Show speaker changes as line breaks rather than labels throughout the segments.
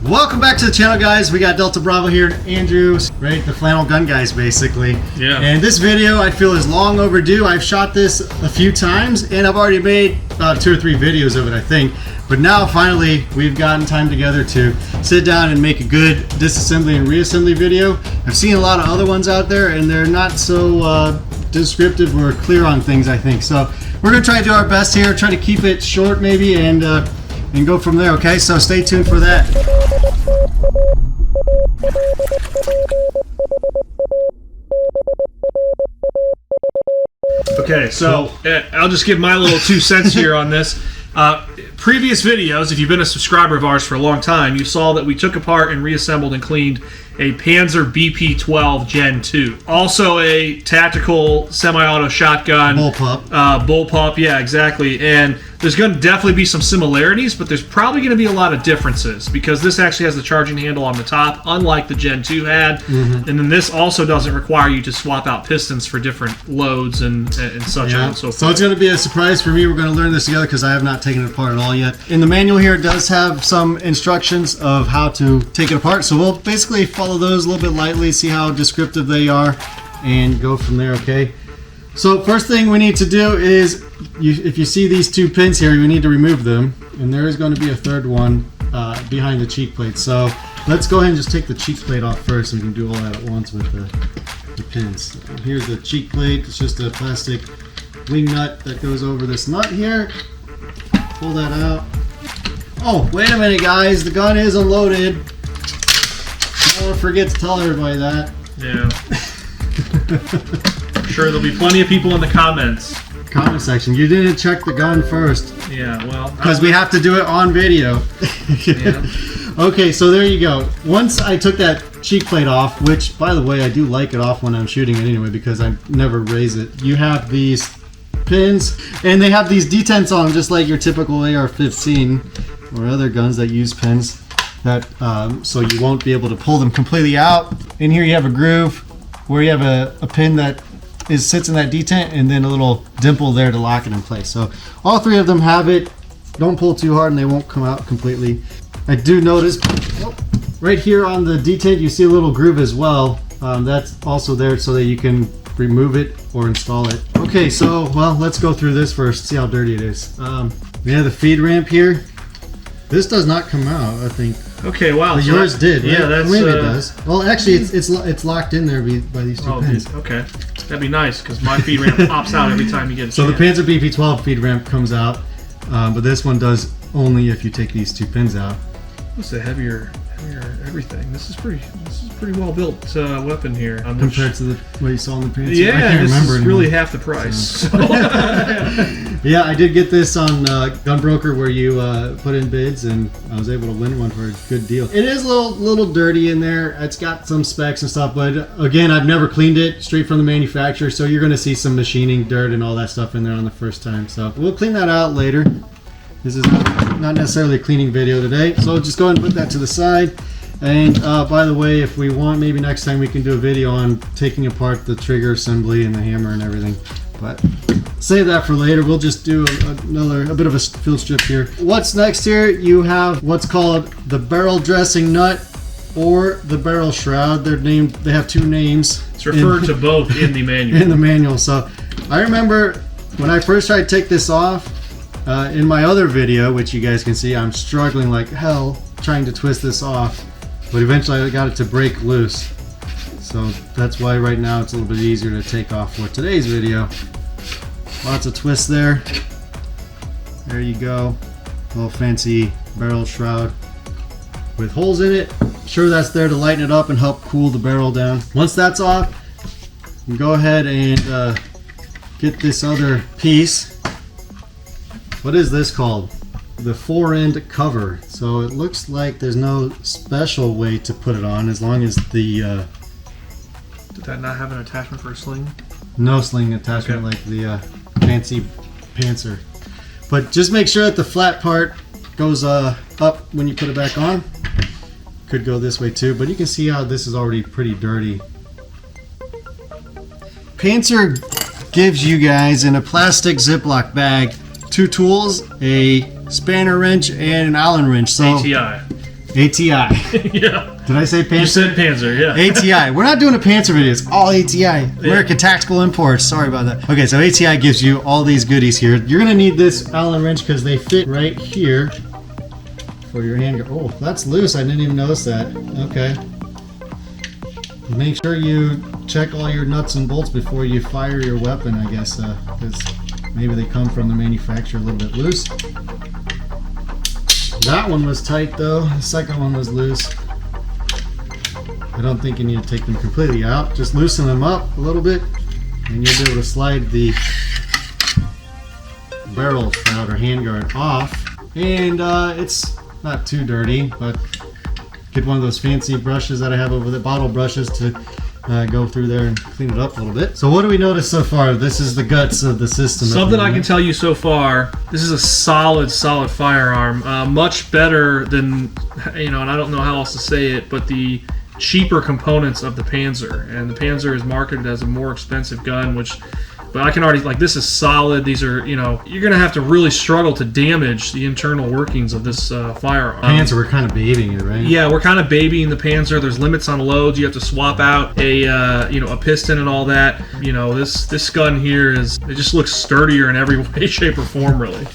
Welcome back to the channel, guys. We got Delta Bravo here, Andrew, right? The Flannel Gun Guys, basically.
Yeah.
And this video, I feel, is long overdue. I've shot this a few times, and I've already made about 2 or 3 videos of it, I think. But now, finally, we've gotten time together to sit down and make a good disassembly and reassembly video. I've seen a lot of other ones out there, and they're not so descriptive or clear on things, I think. So we're gonna try to do our best here, try to keep it short, maybe, and go from there. Okay, so stay tuned for that.
Okay, so I'll just give my little 2 cents here on this. Previous videos, if you've been a subscriber of ours for a long time, you saw that we took apart and reassembled and cleaned a Panzer BP12 Gen 2. Also a tactical semi-auto shotgun.
Bullpup.
Bullpup, yeah, exactly. And there's going to definitely be some similarities, but there's probably going to be a lot of differences because this actually has the charging handle on the top, unlike the Gen 2 had. And then this also doesn't require you to swap out pistons for different loads and such on and so forth.
So it's going to be a surprise for me. We're going to learn this together because I have not taken it apart at all yet. In the manual here, it does have some instructions of how to take it apart. So we'll basically follow those a little bit lightly, see how descriptive they are, and go from there, okay? So first thing we need to do is, if you see these 2 pins here, we need to remove them. And there is going to be a third one behind the cheek plate. So let's go ahead and just take the cheek plate off first, and we can do all that at once with the pins. Here's the cheek plate. It's just a plastic wing nut that goes over this nut here. Pull that out. Oh, wait a minute, guys. The gun is unloaded. Don't forget to tell everybody that.
Yeah. I'm sure there'll be plenty of people in the comments.
Comment section. You didn't check the gun first.
Yeah, well.
Because we have to do it on video.
Yeah.
Okay, so there you go. Once I took that cheek plate off, which, by the way, I do like it off when I'm shooting it anyway because I never raise it. You have these pins, and they have these detents on them just like your typical AR-15 or other guns that use pins. That so you won't be able to pull them completely out. In here you have a groove where you have a pin that sits in that detent, and then a little dimple there to lock it in place. So all 3 of them have it. Don't pull too hard and they won't come out completely. I do notice right here on the detent you see a little groove as well. That's also there so that you can remove it or install it. Okay, so well, let's go through this first, see how dirty it is. We have the feed ramp here. This does not come out, I think.
Okay, wow.
But yours did, right?
Yeah, that's...
Maybe it does. Well, actually, it's locked in there by these 2 pins.
Okay. That'd be nice, because my feed ramp pops out every time you get a
So
chance.
the Panzer BP12 feed ramp comes out, but this one does only if you take these 2 pins out.
It's a heavier everything. This is pretty well built weapon here.
Compared to what you saw in the Panzer?
Yeah,
I can't
this
remember
is
anymore.
really half the price. So.
Yeah, I did get this on Gunbroker where you put in bids, and I was able to win one for a good deal. It is a little dirty in there. It's got some specs and stuff, but again, I've never cleaned it straight from the manufacturer, so you're going to see some machining dirt and all that stuff in there on the first time. So we'll clean that out later. This is not necessarily a cleaning video today, so just go ahead and put that to the side. And by the way, if we want, maybe next time we can do a video on taking apart the trigger assembly and the hammer and everything. But save that for later. We'll just do a bit of a field strip here. What's next here? You have what's called the barrel dressing nut or the barrel shroud. They have 2 names.
It's referred to both in the manual.
In the manual. So I remember when I first tried to take this off, in my other video, which you guys can see, I'm struggling like hell trying to twist this off, but eventually I got it to break loose. So that's why right now it's a little bit easier to take off for today's video. Lots of twists there. There you go. A little fancy barrel shroud with holes in it. Sure, that's there to lighten it up and help cool the barrel down. Once that's off, you can go ahead and get this other piece. What is this called? The Forend cover. So it looks like there's no special way to put it on as long as the...
Did that not have an attachment for a sling?
No sling attachment like the fancy Panzer. But just make sure that the flat part goes up when you put it back on. Could go this way too, but you can see how this is already pretty dirty. Panzer gives you guys in a plastic Ziploc bag 2 tools, a spanner wrench and an Allen wrench. So
ATI.
ATI.
Yeah.
Did I say Panzer?
You said Panzer, yeah.
ATI. We're not doing a Panzer video. It's all ATI. American Tactical Imports. Sorry about that. Okay, so ATI gives you all these goodies here. You're going to need this Allen wrench because they fit right here for your handguard. Oh, that's loose. I didn't even notice that. Okay. Make sure you check all your nuts and bolts before you fire your weapon, I guess, because maybe they come from the manufacturer a little bit loose. That one was tight though. The second one was loose. I don't think you need to take them completely out. Just loosen them up a little bit and you'll be able to slide the barrel shroud or handguard off. And it's not too dirty, but get one of those fancy brushes that I have over there, bottle brushes, to go through there and clean it up a little bit. So what do we notice so far? This is the guts of the system.
Something I can tell you so far, this is a solid firearm. Much better than, and I don't know how else to say it, but the cheaper components of the Panzer. And the Panzer is marketed as a more expensive gun, but I can already, this is solid. These are, you're going to have to really struggle to damage the internal workings of this firearm.
Panzer, we're kind of babying it, right?
Yeah, we're kind of babying the Panzer. There's limits on loads. You have to swap out a piston and all that. This gun here it just looks sturdier in every way, shape, or form, really.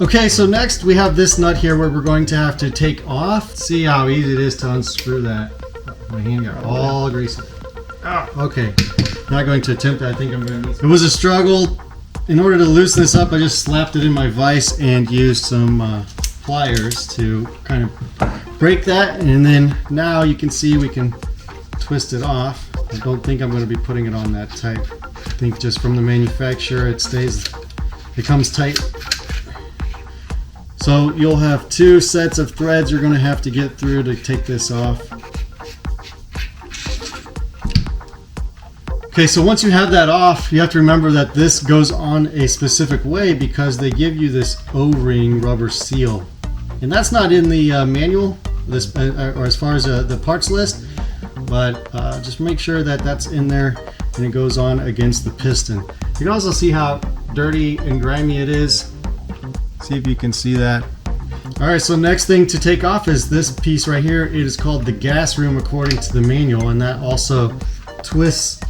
Okay, so next we have this nut here where we're going to have to take off. See how easy it is to unscrew that. My hand got all greasy. Okay, not going to attempt that. I think I'm going to need. It was a struggle. In order to loosen this up, I just slapped it in my vise and used some pliers to kind of break that. And then now you can see we can twist it off. I don't think I'm going to be putting it on that tight. I think just from the manufacturer it comes tight. So you'll have two sets of threads you're going to have to get through to take this off. Okay, so once you have that off, you have to remember that this goes on a specific way because they give you this O-ring rubber seal. And that's not in the manual, or as far as the parts list, but just make sure that that's in there and it goes on against the piston. You can also see how dirty and grimy it is. See if you can see that. Alright, so next thing to take off is this piece right here. It is called the gas room according to the manual, and that also twists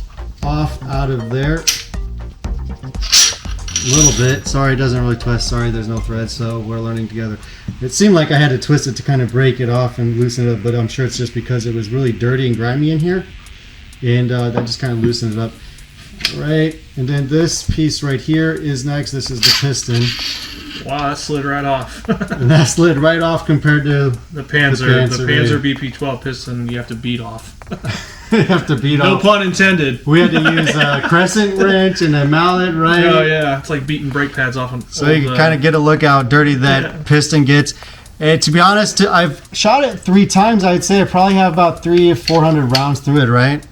off out of there a little bit. Sorry, it doesn't really twist. Sorry, there's no thread, so we're learning together. It seemed like I had to twist it to kind of break it off and loosen it up, but I'm sure it's just because it was really dirty and grimy in here, and that just kind of loosened it up. Right, and then this piece right here is next. This is the piston.
Wow, that slid right off.
And that slid right off compared to
the Panzer. The Panzer BP12 piston you have to beat off.
You have to beat
no
off.
No pun intended.
We had to use a crescent wrench and a mallet, right?
Oh yeah, it's like beating brake pads off.
So you can kind of get a look how dirty that piston gets. And to be honest, I've shot it 3 times. I'd say I probably have about 300 or 400 rounds through it, right?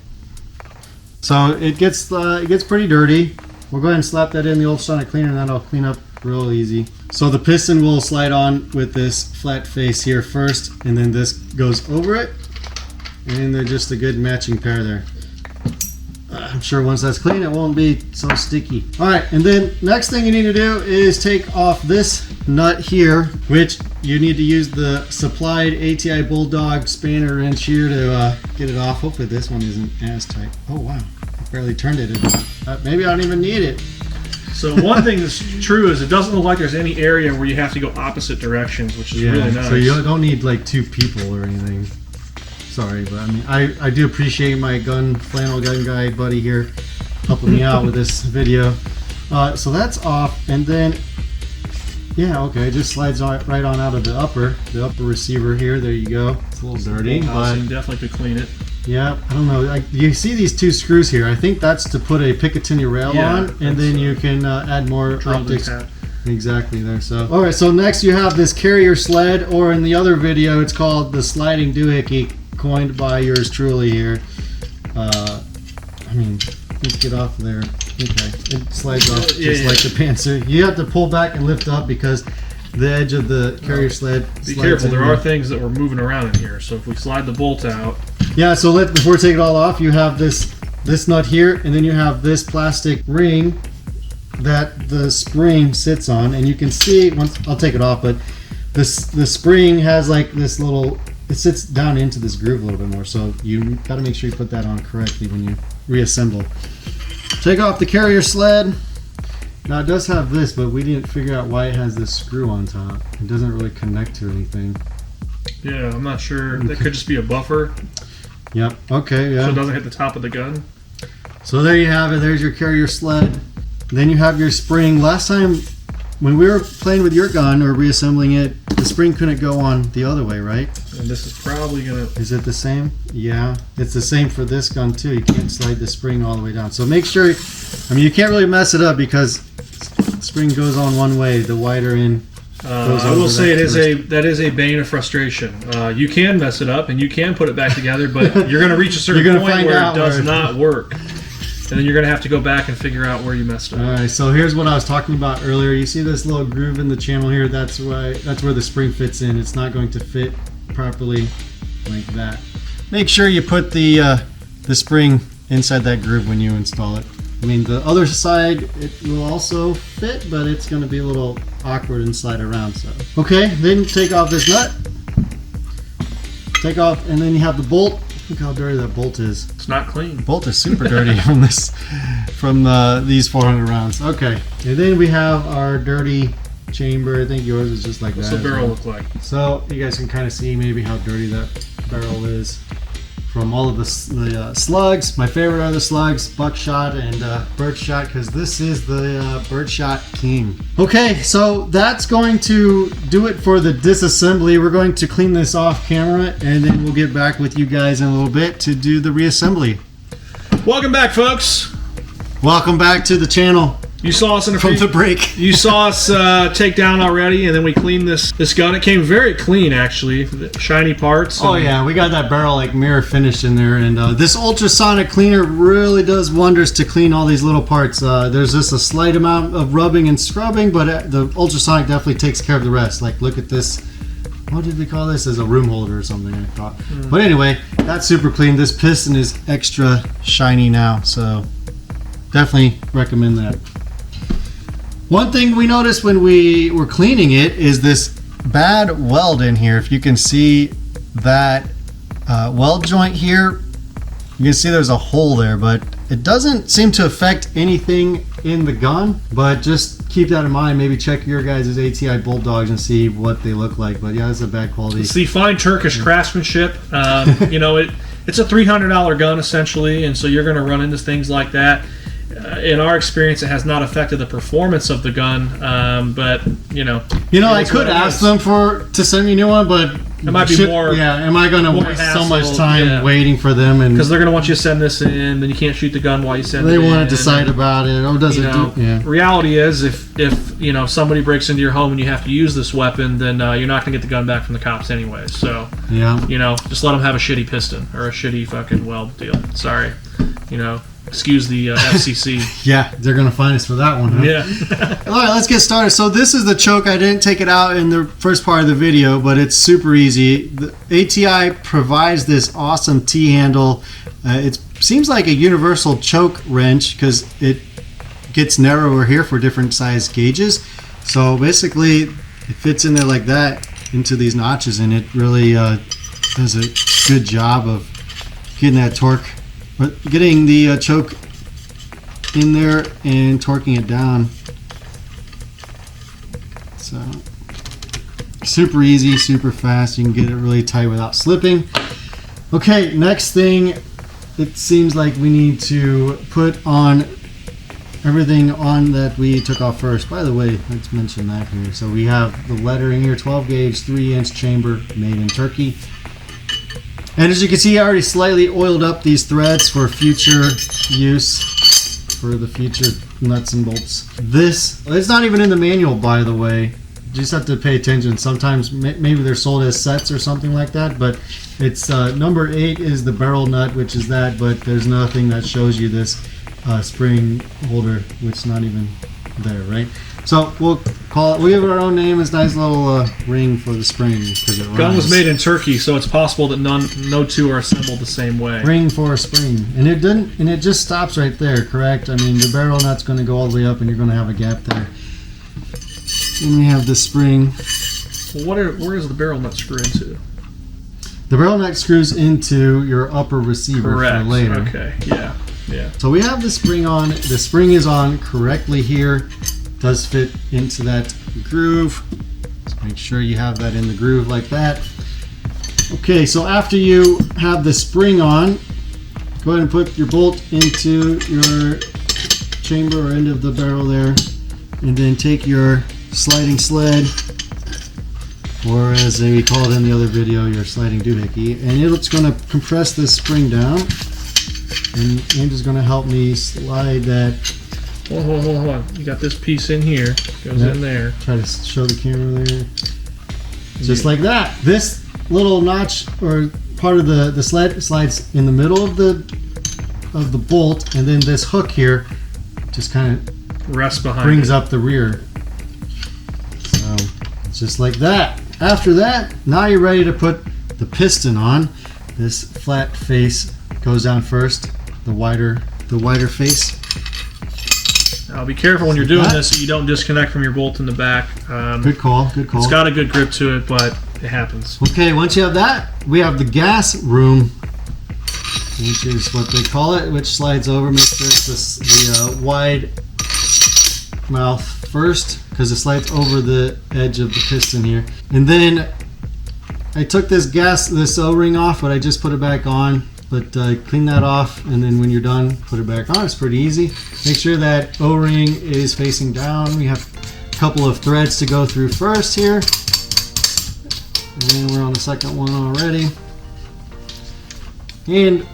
So it gets pretty dirty. We'll go ahead and slap that in the ultrasonic cleaner, and that'll clean up real easy. So the piston will slide on with this flat face here first, and then this goes over it, and they're just a good matching pair there. I'm sure once that's clean, it won't be so sticky. All right, and then next thing you need to do is take off this nut here, which you need to use the supplied ATI Bulldog spanner wrench here to get it off. Hopefully this one isn't as tight. Oh wow, I barely turned it. Maybe I don't even need it.
So one thing that's true is it doesn't look like there's any area where you have to go opposite directions, which is really nice.
So you don't need like 2 people or anything. Sorry, but I mean, I do appreciate my Flannel Gun Guy buddy here helping me out with this video. So that's off, and then yeah, okay, it just slides right on out of the upper receiver here. There you go. It's a little dirty, but
you definitely could clean it.
Yeah, I don't know. You see these 2 screws here. I think that's to put a Picatinny rail on, and then you can add more optics. Exactly there. So, all right. So next you have this carrier sled, or in the other video, it's called the sliding doohickey, coined by yours truly here. I mean, let's get off there. Okay, it slides off just like the Panzer. You have to pull back and lift up because the edge of the carrier sled.
Be careful. There are things that we're moving around in here. So if we slide the bolt out.
Yeah. So before we take it all off, you have this nut here, and then you have this plastic ring that the spring sits on, and you can see once I'll take it off, but the spring has like this little it sits down into this groove a little bit more. So you got to make sure you put that on correctly when you reassemble. Take off the carrier sled. Now it does have this, but we didn't figure out why it has this screw on top. It doesn't really connect to anything.
Yeah, I'm not sure. That could just be a buffer.
Yep. Okay. Yeah.
So it doesn't hit the top of the gun.
So there you have it. There's your carrier sled. Then you have your spring. Last time when we were playing with your gun or reassembling it, the spring couldn't go on the other way, right?
And this is probably gonna...
Is it the same? Yeah. It's the same for this gun too. You can't slide the spring all the way down. So make sure, I mean, you can't really mess it up because the spring goes on one way. The wider in goes
I will say
that
that is a bane of frustration. You can mess it up and you can put it back together, but you're going to reach a certain point where it does not work. And then you're going to have to go back and figure out where you messed up.
Alright, so here's what I was talking about earlier. You see this little groove in the channel here? That's where the spring fits in. It's not going to fit properly like that. Make sure you put the spring inside that groove when you install it. I mean, the other side, it will also fit, but it's going to be a little awkward and slide around. So, okay, then take off this nut. Take off, and then you have the bolt. Look how dirty that bolt is.
It's not clean.
The bolt is super dirty from these 400 rounds. Okay, and then we have our dirty chamber. I think yours is just like that.
What's the barrel look like?
So you guys can kind of see maybe how dirty that barrel is from all of the slugs. My favorite are the slugs, buckshot and birdshot, because this is the birdshot king. Okay, so that's going to do it for the disassembly. We're going to clean this off camera, and then we'll get back with you guys in a little bit to do the reassembly.
Welcome back, folks.
Welcome back to the channel.
You saw us in
from the break.
You saw us take down already, and then we cleaned this gun. It came very clean, actually. Shiny parts.
Oh yeah, we got that barrel like mirror finish in there, and this ultrasonic cleaner really does wonders to clean all these little parts. There's just a slight amount of rubbing and scrubbing, but the ultrasonic definitely takes care of the rest. Like, look at this. What did we call this? As a room holder or something, I thought. But anyway, that's super clean. This piston is extra shiny now, so definitely recommend that. One thing we noticed when we were cleaning it is this bad weld in here. If you can see that weld joint here, you can see there's a hole there, but it doesn't seem to affect anything in the gun. But just keep that in mind. Maybe check your guys' ATI Bulldogs and see what they look like. But yeah, it's a bad quality.
It's the fine Turkish craftsmanship. You know, it's a $300 gun essentially, and so you're going to run into things like that. In our experience, it has not affected the performance of the gun, but
I could ask them to send me a new one, but
it might be more.
Yeah, am I going to waste so much time waiting for them? And
because they're going to want you to send this in, then you can't shoot the gun while you send it in.
They want to decide about it. Oh, does it do? Yeah.
Reality is, if somebody breaks into your home and you have to use this weapon, then you're not going to get the gun back from the cops anyway. So
yeah,
just let them have a shitty piston or a shitty fucking weld deal. Sorry, Excuse the FCC.
Yeah, they're going to find us for that one, huh?
Yeah.
All right, let's get started. So this is the choke. I didn't take it out in the first part of the video, but it's super easy. The ATI provides this awesome T-handle. It seems like a universal choke wrench because it gets narrower here for different size gauges. So basically, it fits in there like that into these notches, and it really does a good job of getting that torque. But getting the choke in there and torquing it down. So super easy, super fast. You can get it really tight without slipping. Okay, next thing, it seems like we need to put on everything on that we took off first. By the way, let's mention that here. So we have the lettering here, 12 gauge, 3-inch chamber, made in Turkey. And as you can see, I already slightly oiled up these threads for future use, for the future nuts and bolts. It's not even in the manual, by the way. You just have to pay attention. Sometimes maybe they're sold as sets or something like that, but it's number 8 is the barrel nut, which is that, but there's nothing that shows you this spring holder, which is not even there, right? So we'll give it our own name. It's a nice little ring for the spring because it rhymes.
Gun was made in Turkey, so it's possible that no two are assembled the same way.
Ring for a spring, and it just stops right there. Correct? I mean, the barrel nut's going to go all the way up, and you're going to have a gap there. Then we have the spring.
Well, where is the barrel nut screw into?
The barrel nut screws into your upper receiver
Correct.
for later.
Okay, yeah.
So we have the spring on. The spring is on correctly here. Does fit into that groove. Just make sure you have that in the groove like that. Okay, so after you have the spring on, go ahead and put your bolt into your chamber or end of the barrel there, and then take your sliding sled, or as we called in the other video, your sliding doohickey, and it's going to compress this spring down. And Andrew's going to help me slide that.
Hold on. You got this piece in here. Goes in there.
Try to show the camera there. Just like that. This little notch or part of the sled slides in the middle of the bolt, and then this hook here just kind of
rests behind.
Brings up the rear. So just like that. After that, now you're ready to put the piston on. This flat face goes down first. The wider face.
Now be careful when you're doing this that you don't disconnect from your bolt in the back.
Good call.
It's got a good grip to it, but it happens.
Okay, once you have that, we have the gas room, which is what they call it, which slides over. Make sure it's the wide mouth first, because it slides over the edge of the piston here. And then I took this O-ring off, but I just put it back on. But clean that off, and then when you're done, put it back on. It's pretty easy. Make sure that O-ring is facing down. We have a couple of threads to go through first here. And we're on the second one already. And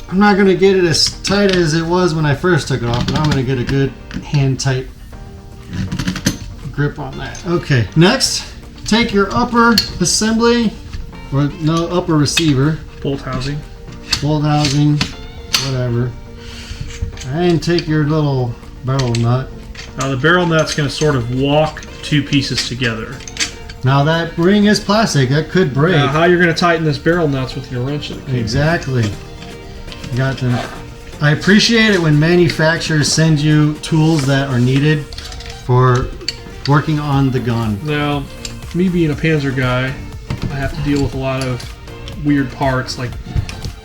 I'm not going to get it as tight as it was when I first took it off, but I'm going to get a good hand-tight grip on that. Okay, next, take your upper assembly, or no, upper receiver.
Bolt housing,
whatever, and take your little barrel nut.
Now the barrel nut's going to sort of walk two pieces together.
Now that ring is plastic, that could break.
Now how you're going to tighten this barrel nuts with your wrench?
Exactly. You got them. I appreciate it when manufacturers send you tools that are needed for working on the gun.
Now, me being a Panzer guy, I have to deal with a lot of weird parts, like,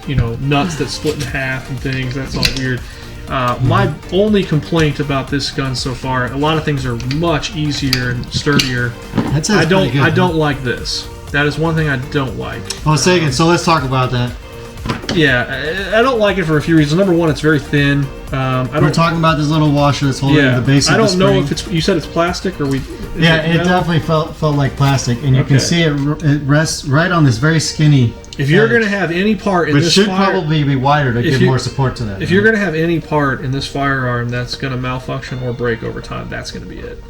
you know, nuts that split in half and things. That's all weird. My only complaint about this gun so far, a lot of things are much easier and sturdier. I don't like this. That is one thing I don't like.
Oh, second. So let's talk about that.
Yeah, I don't like it for a few reasons. Number one, it's very thin.
We're talking about this little washer that's holding the base of the spring.
I don't know if it's. You said it's plastic, or we?
Yeah, it definitely felt like plastic, and you can see it rests right on this very skinny.
If you're going to have any part in this,
which should probably be wider to give more support to that.
If you're going to have any part in this firearm that's going to malfunction or break over time, that's going to be it.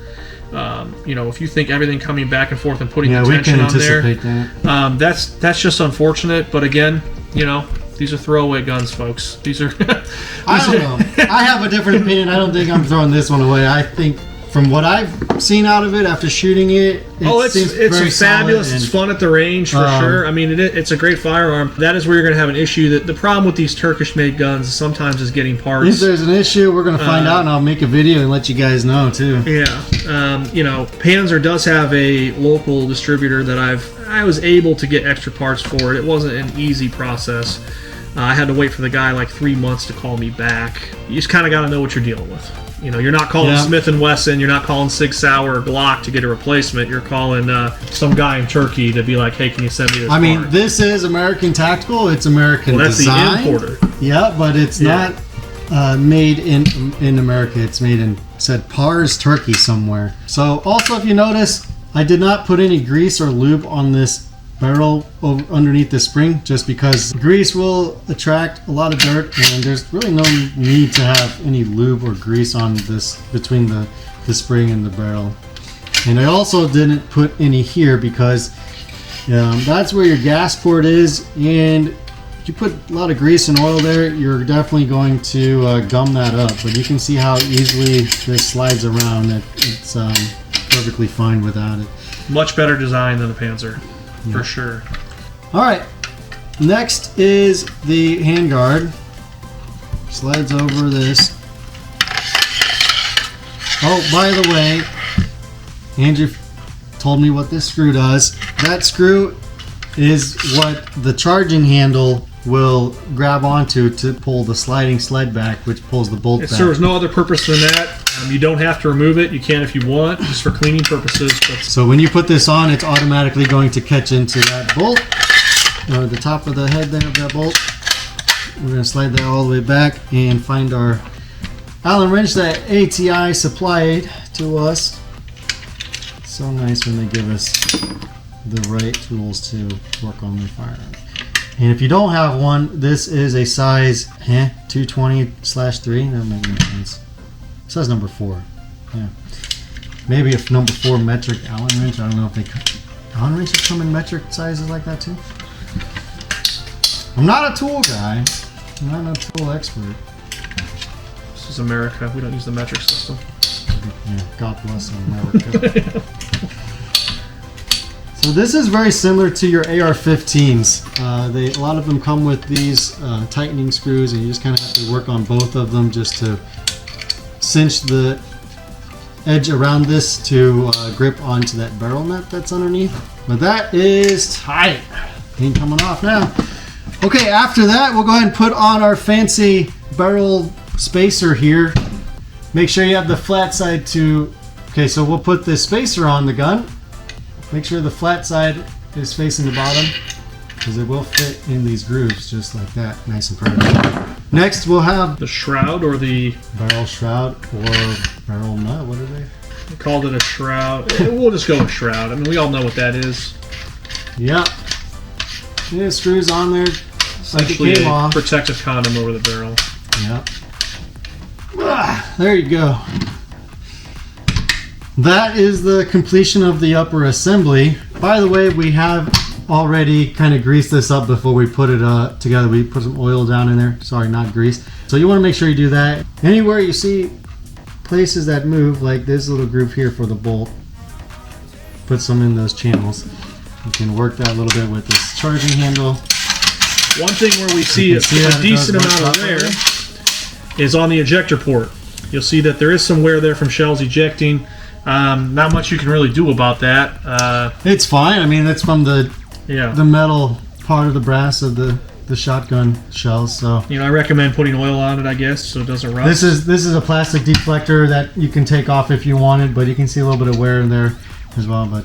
You know, if you think everything coming back and forth and putting the tension on there, that's just unfortunate. But again, you know, these are throwaway guns, folks. These are.
I don't know. I have a different opinion. I don't think I'm throwing this one away. I think from what I've seen out of it after shooting it,
it's fabulous. It's fun at the range for sure. I mean, it's a great firearm. That is where you're going to have an issue. The problem with these Turkish-made guns sometimes is getting parts.
If there's an issue, we're going to find out, and I'll make a video and let you guys know too.
Yeah, you know, Panzer does have a local distributor that I was able to get extra parts for it. It wasn't an easy process. I had to wait for the guy like 3 months to call me back. You just kind of got to know what you're dealing with. You know, you're not calling Smith & Wesson, you're not calling Sig Sauer or Glock to get a replacement. You're calling some guy in Turkey to be like, hey, can you send me this part?
mean, this is American Tactical. It's American design.
The importer.
Yeah, but it's not made in America. It's made in, said Pars, Turkey somewhere. So also, if you notice, I did not put any grease or lube on this barrel underneath the spring, just because grease will attract a lot of dirt, and there's really no need to have any lube or grease on this between the spring and the barrel. And I also didn't put any here because that's where your gas port is, and if you put a lot of grease and oil there, you're definitely going to gum that up. But you can see how easily this slides around. It's perfectly fine without it.
Much better design than the Panzer. For sure.
All right. Next is the handguard. Slides over this. Oh, by the way, Andrew told me what this screw does. That screw is what the charging handle will grab onto to pull the sliding sled back, which pulls the bolt back.
It serves no other purpose than that. You don't have to remove it. You can if you want, just for cleaning purposes. But
so when you put this on, it's automatically going to catch into that bolt, or the top of the head there of that bolt. We're going to slide that all the way back and find our Allen wrench that ATI supplied to us. So nice when they give us the right tools to work on the firearm. And if you don't have one, this is a size 220/3. That makes no sense. Size number 4. Yeah. Maybe if number 4 metric Allen wrench. I don't know if they Allen wrenches come in metric sizes like that too. I'm not a tool guy. I'm not a tool expert.
This is America. We don't use the metric system.
Yeah, God bless America. So this is very similar to your AR-15s. A lot of them come with these tightening screws, and you just kind of have to work on both of them just to cinch the edge around this to grip onto that barrel nut that's underneath. But that is tight. Ain't coming off now. Okay, after that, we'll go ahead and put on our fancy barrel spacer here. Make sure you have the flat side to... Okay, so we'll put the spacer on the gun. Make sure the flat side is facing the bottom, because it will fit in these grooves just like that, nice and perfect. Next, we'll have
the shroud, or the
barrel shroud, or barrel nut. What are they?
They called it a shroud. We'll just go with shroud. I mean, we all know what that is.
Yeah. It screws on there like it came off.
Protective condom over the barrel.
Yep. Ah, there you go. That is the completion of the upper assembly. By the way, we have already kind of greased this up before we put it together. We put some oil down in there. Sorry, not grease. So you want to make sure you do that. Anywhere you see places that move, like this little groove here for the bolt, put some in those channels. You can work that a little bit with this charging handle.
One thing where we see a decent amount of wear is on the ejector port. You'll see that there is some wear there from shells ejecting. Not much you can really do about that.
It's fine. I mean, that's from the metal part of the brass of the shotgun shells. So
I recommend putting oil on it, I guess, so it doesn't rust.
This is a plastic deflector that you can take off if you wanted, but you can see a little bit of wear in there as well. But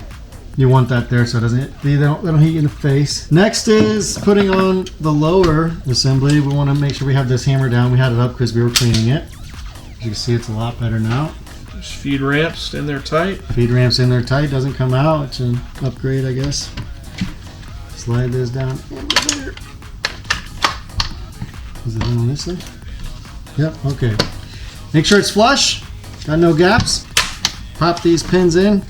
you want that there so it doesn't they don't hit you in the face. Next is putting on the lower assembly. We want to make sure we have this hammer down. We had it up because we were cleaning it. As you can see, it's a lot better now.
There's feed ramps in there tight.
Feed ramps in there tight. Doesn't come out. It's an upgrade, I guess. Slide this down. Is it in on this side? Yep, okay. Make sure it's flush. Got no gaps. Pop these pins in.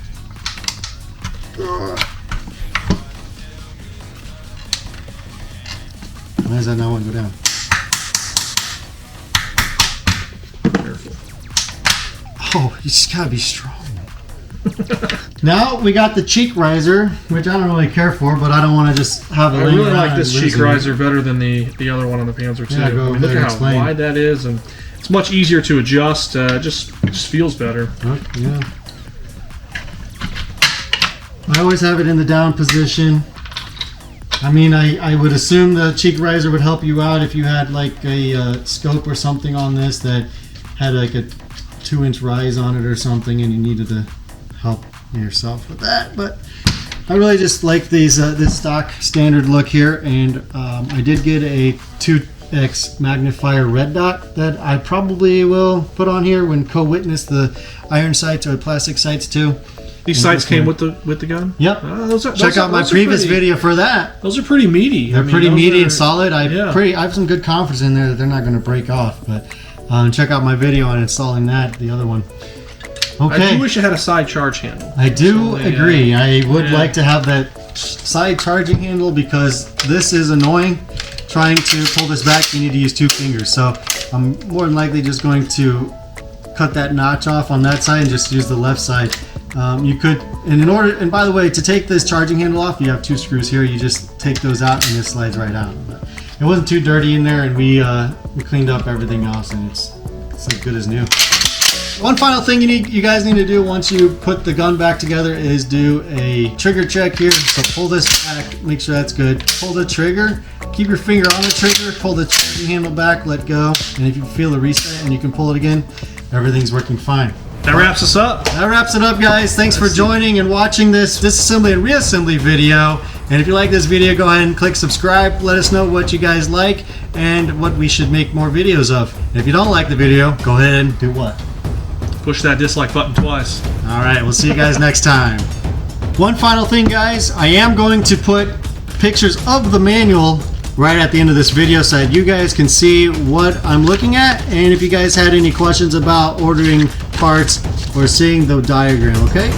Why does that not want to go down?
Careful.
Oh, you just gotta be strong. Now we got the cheek riser, which I don't really care for, but I don't want to just have it.
I really like this cheek riser better than the other one on the Panzer II.
Yeah,
look at how wide that is, and it's much easier to adjust. Just feels better.
Yeah. I always have it in the down position. I mean, I would assume the cheek riser would help you out if you had like a scope or something on this that had like a 2-inch rise on it or something, and you needed to help yourself with that. But I really just like these this stock standard look here, and I did get a 2x magnifier red dot that I probably will put on here when co-witness the iron sights or plastic sights too.
These sights came with the gun?
Yep. Check out my previous video for that.
Those are pretty meaty.
They're pretty meaty and solid. I have some good confidence in there that they're not going to break off. But check out my video on installing the other one. Okay.
I do wish it had a side charge handle.
I do agree. I would like to have that side charging handle, because this is annoying. Trying to pull this back, you need to use 2 fingers. So I'm more than likely just going to cut that notch off on that side and just use the left side. You could, and by the way, to take this charging handle off, you have 2 screws here. You just take those out and it slides right out. But it wasn't too dirty in there, and we cleaned up everything else, and it's as good as new. One final thing you guys need to do once you put the gun back together is do a trigger check here. So pull this back, make sure that's good. Pull the trigger, keep your finger on the trigger, pull the trigger handle back, let go. And if you feel the reset and you can pull it again, everything's working fine.
That wraps us up.
That wraps it up, guys. Thanks for joining and watching this disassembly and reassembly video. And if you like this video, go ahead and click subscribe. Let us know what you guys like and what we should make more videos of. And if you don't like the video, go ahead and do what?
Push that dislike button twice.
All right, we'll see you guys next time. One final thing, guys. I am going to put pictures of the manual right at the end of this video so that you guys can see what I'm looking at, and if you guys had any questions about ordering parts or seeing the diagram, okay?